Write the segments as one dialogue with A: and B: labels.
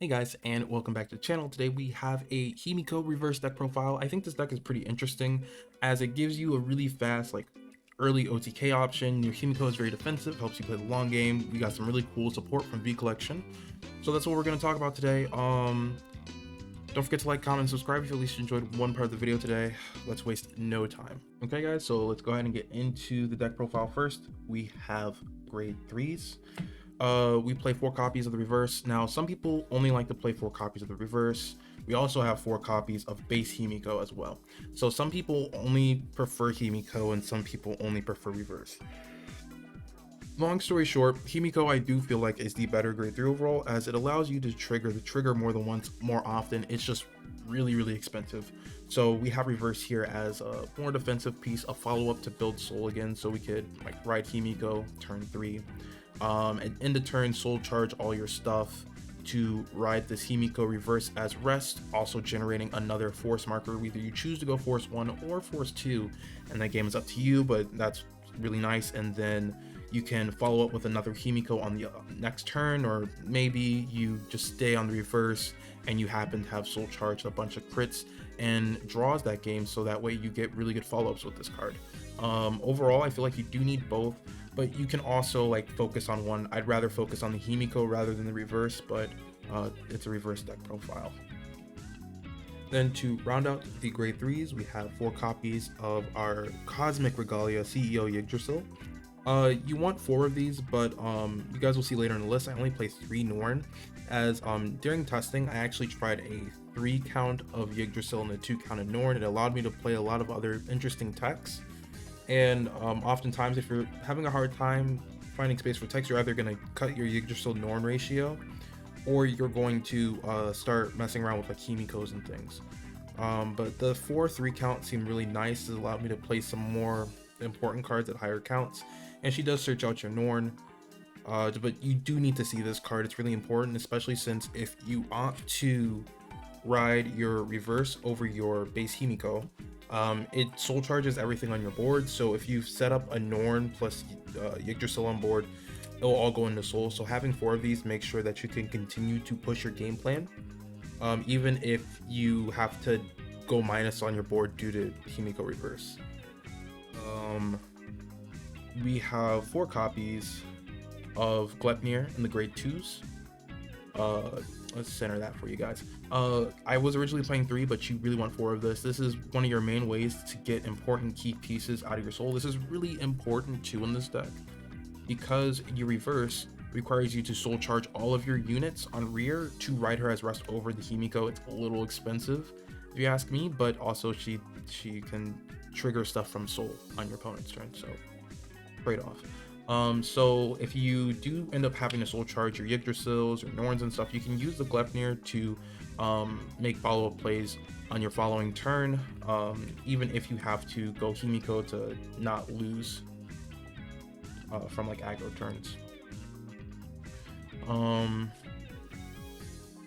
A: Hey guys, and welcome back to the channel. Today we have a Himiko reverse deck profile. I think this deck is pretty interesting as it gives you a really fast, early OTK option. Your Himiko is very defensive, helps you play the long game. We got some really cool support from V Collection. So that's what we're going to talk about today. Don't forget to like, comment, and subscribe if you at least enjoyed one part of the video today. Let's waste no time. Okay guys, so let's go ahead and get into the deck profile first. We have grade 3s. We play 4 copies of the reverse. Now, some people only like to play 4 copies of the reverse. We also have 4 copies of base Himiko as well. So some people only prefer Himiko and some people only prefer reverse. Long story short, Himiko I do feel like is the better grade 3 overall, as it allows you to trigger the trigger more than once more often. It's just really expensive. So we have reverse here as a more defensive piece, a follow-up to build soul again, so we could ride Himiko turn 3. And end the turn soul charge all your stuff to ride this Himiko reverse as rest, also generating another force marker. Either you choose to go force 1 or force 2, and that game is up to you, but that's really nice. And then you can follow up with another Himiko on the next turn, or maybe you just stay on the reverse and you happen to have soul charged a bunch of crits and draws that game, so that way you get really good follow-ups with this card. Overall, I feel like you do need both, but you can also focus on one. I'd rather focus on the Himiko rather than the reverse, but it's a reverse deck profile. Then to round out the grade 3s, we have 4 copies of our Cosmic Regalia CEO Yggdrasil. You want 4 of these, but you guys will see later in the list, I only play 3 Norn, as during testing I actually tried a 3 count of Yggdrasil and a 2 count of Norn. It allowed me to play a lot of other interesting techs, and oftentimes if you're having a hard time finding space for techs, you're either going to cut your Yggdrasil Norn ratio, or you're going to start messing around with Himikos and things. But the 4-3 count seemed really nice. It allowed me to play some more important cards at higher counts, and she does search out your Norn. But you do need to see this card. It's really important, especially since if you opt to ride your reverse over your base Himiko, it soul charges everything on your board. So if you set up a Norn plus Yggdrasil on board, it'll all go into soul. So having 4 of these makes sure that you can continue to push your game plan, even if you have to go minus on your board due to Himiko reverse. We have 4 copies of Gleipnir in the grade 2s. Let's center that for you guys. I was originally playing 3, but you really want 4 of this. This is one of your main ways to get important key pieces out of your soul. This is really important too in this deck, because your reverse requires you to soul charge all of your units on rear to ride her as rest over the Himiko. It's a little expensive if you ask me, but also she can trigger stuff from soul on your opponent's turn, so trade-off. So if you do end up having to soul charge your Yggdrasils or Norns and stuff, you can use the Gleipnir to make follow-up plays on your following turn, even if you have to go Himiko to not lose from aggro turns.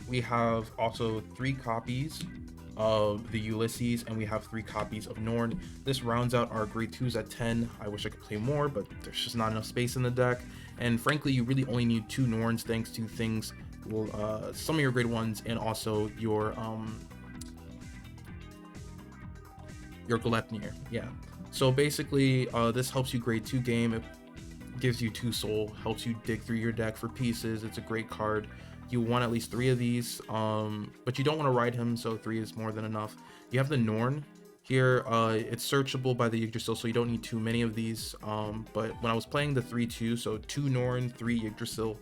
A: We have also 3 copies of the Ulysses, and we have 3 copies of Norn. This rounds out our grade 2s at 10. I wish I could play more, but there's just not enough space in the deck, and frankly you really only need 2 Norns thanks to things, some of your grade 1s and also your Gleipnir. Yeah, so basically this helps you grade 2 game. It gives you 2 soul, helps you dig through your deck for pieces. It's a great card. You want at least 3 of these, but you don't want to ride him, so 3 is more than enough. You have the Norn here. It's searchable by the Yggdrasil, so you don't need too many of these. But when I was playing the 3-2, so 2 Norn, 3 Yggdrasil,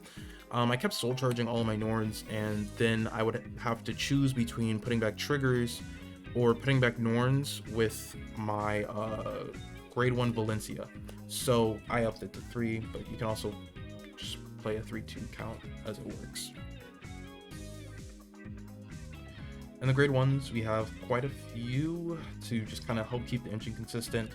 A: I kept soul charging all of my Norns, and then I would have to choose between putting back triggers or putting back Norns with my grade 1 Valencia. So I upped it to 3, but you can also just play a 3-2 count as it works. And the grade 1s, we have quite a few to just kind of help keep the engine consistent.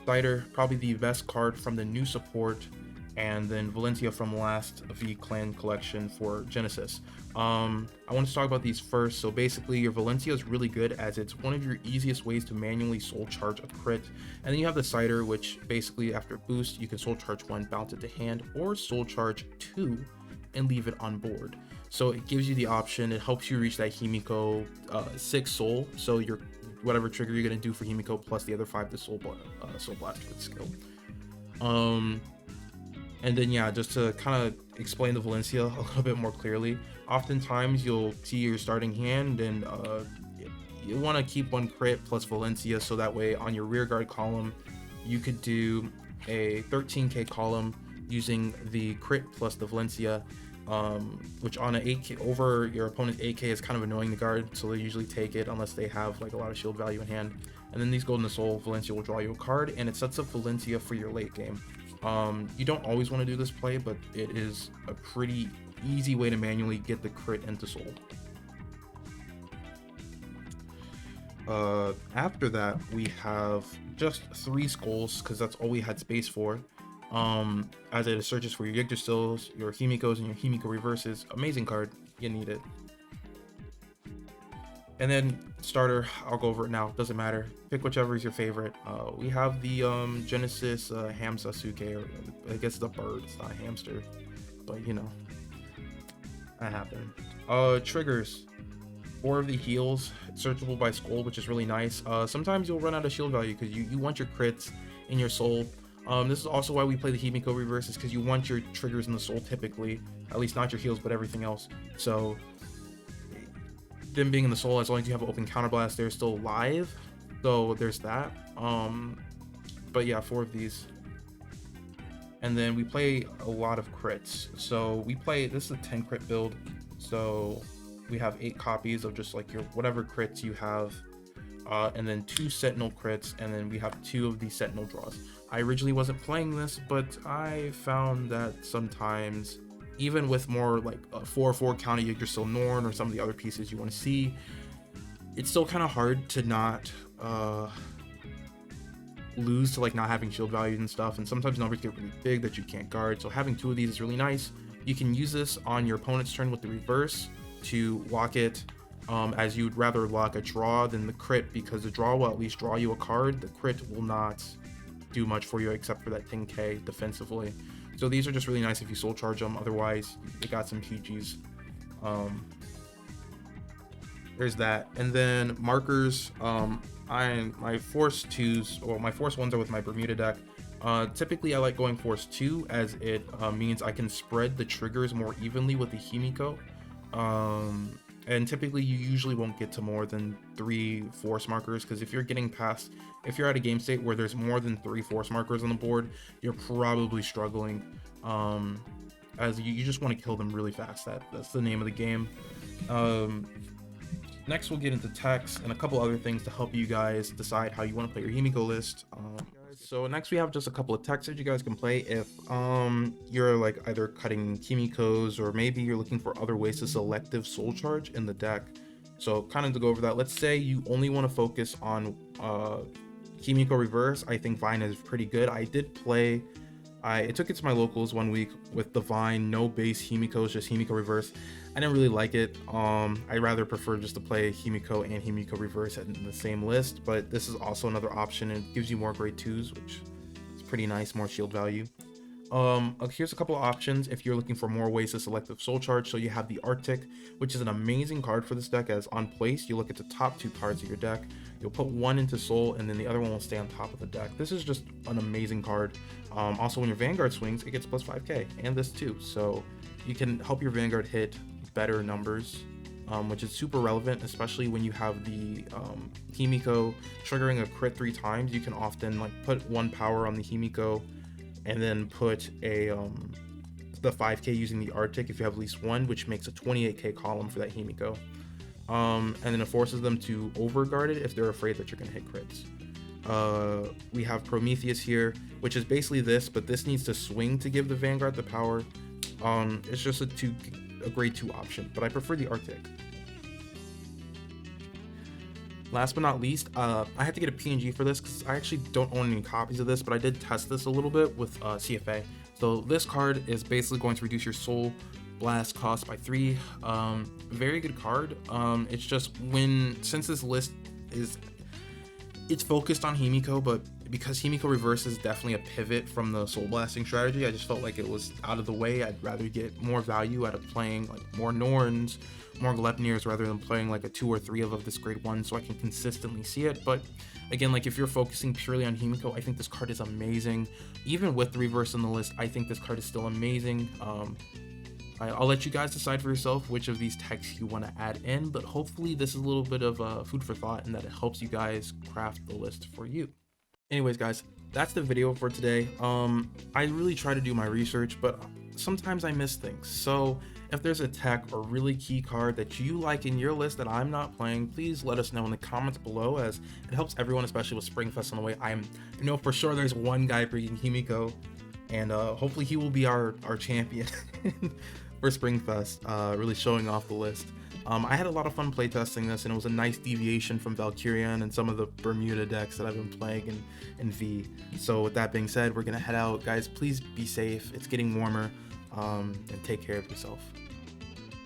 A: Cider, probably the best card from the new support, and then Valencia from last V Clan collection for Genesis. I want to talk about these first. So basically your Valencia is really good as it's one of your easiest ways to manually soul charge a crit. And then you have the Cider, which basically after boost you can soul charge 1, bounce it to hand, or soul charge 2 and leave it on board. So it gives you the option, it helps you reach that Himiko 6 soul, so your whatever trigger you're going to do for Himiko plus the other 5 to soul blast with skill. And then yeah, just to kind of explain the Valencia a little bit more clearly, oftentimes you'll see your starting hand and you want to keep 1 crit plus Valencia, so that way on your rear guard column you could do a 13k column using the crit plus the Valencia, which on an 8k over your opponent's 8k is kind of annoying the guard, so they usually take it unless they have like a lot of shield value in hand. And then these Golden Soul, Valencia will draw you a card, and it sets up Valencia for your late game. You don't always want to do this play, but it is a pretty easy way to manually get the crit into soul. After that, we have just 3 skulls because that's all we had space for. As it searches for your Yggdrasils, your Himikos, and your Himiko reverses. Amazing card, you need it. And then starter, I'll go over it now, doesn't matter, pick whichever is your favorite. We have the Genesis Ham Sasuke, or I guess it's a bird, it's not a hamster, but you know, that happened. Triggers, 4 of the heals, searchable by skull, which is really nice. Sometimes you'll run out of shield value because you want your crits in your soul. This is also why we play the Himiko reverse, is because you want your triggers in the soul typically, at least not your heals but everything else. So them being in the soul, as long as you have an open counterblast, they're still alive, so there's that. But yeah, 4 of these. And then we play a lot of crits, so we play, this is a 10 crit build, so we have 8 copies of just like your whatever crits you have, and then 2 sentinel crits, and then we have 2 of the sentinel draws. I originally wasn't playing this, but I found that sometimes, even with more like a 4/4 counter Yggdrasil Norn or some of the other pieces you want to see, it's still kind of hard to not lose to like not having shield values and stuff, and sometimes numbers get really big that you can't guard, so having 2 of these is really nice. You can use this on your opponent's turn with the reverse to lock it, as you'd rather lock a draw than the crit, because the draw will at least draw you a card, the crit will not do much for you except for that 10k defensively. So these are just really nice if you soul charge them, otherwise they got some PGs. There's that. And then markers, my force 2s, or my force 1s are with my Bermuda deck. Typically I like going force 2, as it means I can spread the triggers more evenly with the Himiko. And typically you usually won't get to more than 3 force markers, because if you're at a game state where there's more than 3 force markers on the board, you're probably struggling, as you just want to kill them really fast. That's the name of the game. Next we'll get into techs and a couple other things to help you guys decide how you want to play your Himiko list. So next we have just a couple of techs that you guys can play if you're like either cutting Himikos, or maybe you're looking for other ways to selective soul charge in the deck. So kind of to go over that, let's say you only want to focus on Himiko reverse. I think Vine is pretty good. I did play, I took it to my locals one week with the Vine, no base Himikos, just Himiko reverse. I didn't really like it. I rather prefer just to play Himiko and Himiko reverse in the same list, but this is also another option, and it gives you more grade 2s, which is pretty nice, more shield value. Here's a couple of options if you're looking for more ways to selective soul charge. So you have the Arctic, which is an amazing card for this deck, as on place you look at the top 2 cards of your deck, you'll put 1 into soul, and then the other one will stay on top of the deck. This is just an amazing card. Also when your Vanguard swings, it gets plus 5k, and this too, so you can help your Vanguard hit better numbers, which is super relevant, especially when you have the Himiko triggering a crit 3 times. You can often like put 1 power on the Himiko, and then put a the 5k using the Arctic if you have at least 1, which makes a 28k column for that Himiko. And then it forces them to overguard it if they're afraid that you're going to hit crits. We have Prometheus here, which is basically this, but this needs to swing to give the Vanguard the power. It's just a grade 2 option, but I prefer the Arctic. Last but not least, I had to get a PNG for this because I actually don't own any copies of this, but I did test this a little bit with CFA. So this card is basically going to reduce your soul blast cost by 3. Very good card. It's just since this list it's focused on Himiko, but because Himiko Reverse is definitely a pivot from the Soul Blasting strategy, I just felt like it was out of the way. I'd rather get more value out of playing like more Norns, more Gleipnirs, rather than playing like a 2 or 3 of this grade 1 so I can consistently see it. But again, like if you're focusing purely on Himiko, I think this card is amazing. Even with the reverse in the list, I think this card is still amazing. I'll let you guys decide for yourself which of these techs you want to add in, but hopefully this is a little bit of food for thought and that it helps you guys craft the list for you. Anyways, guys, that's the video for today. I really try to do my research, but sometimes I miss things. So if there's a tech or really key card that you like in your list that I'm not playing, please let us know in the comments below, as it helps everyone, especially with Springfest on the way. I know for sure there's one guy bringing Himiko, and hopefully he will be our champion for Springfest, really showing off the list. I had a lot of fun playtesting this, and it was a nice deviation from Valkyrian and some of the Bermuda decks that I've been playing in V. So with that being said, we're gonna head out. Guys, please be safe. It's getting warmer, and take care of yourself.